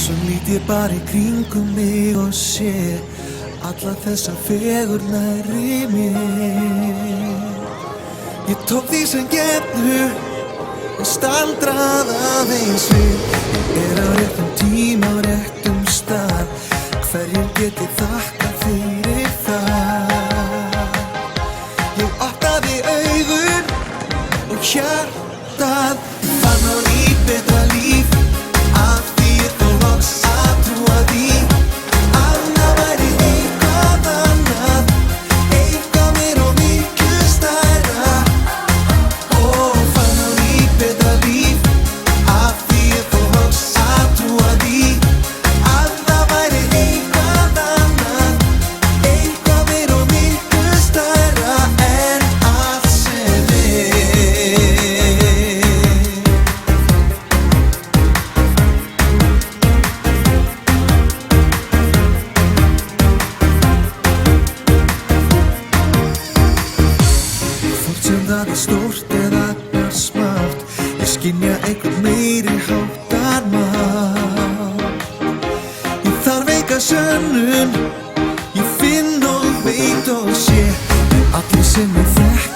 Svo lít ég bara í kringum mig og sé alla þessa fegurð nærri mér. Ég tók því sem gefnu og staldrað aðeins við. Ég á réttum tíma á réttum stað, hverjum get ég þakkað fyrir það. Ég opnaði augun og hjartað, fann á ný betra líf, af því ég þó loks að trúa því að það væri eitthvað annað, eitthvað meira og miklu stærra. Og fann á ný betra líf, af því ég þó loks að trúa því að það væri eitthvað annað, eitthvað meira og miklu stærra en allt sem er. Hvort sem það er stórt eða smátt, ég skynja einhvern meiri háttar mátt. Ég þarf enga sönnun, ég finn og veit og sé, allir sem ég þekki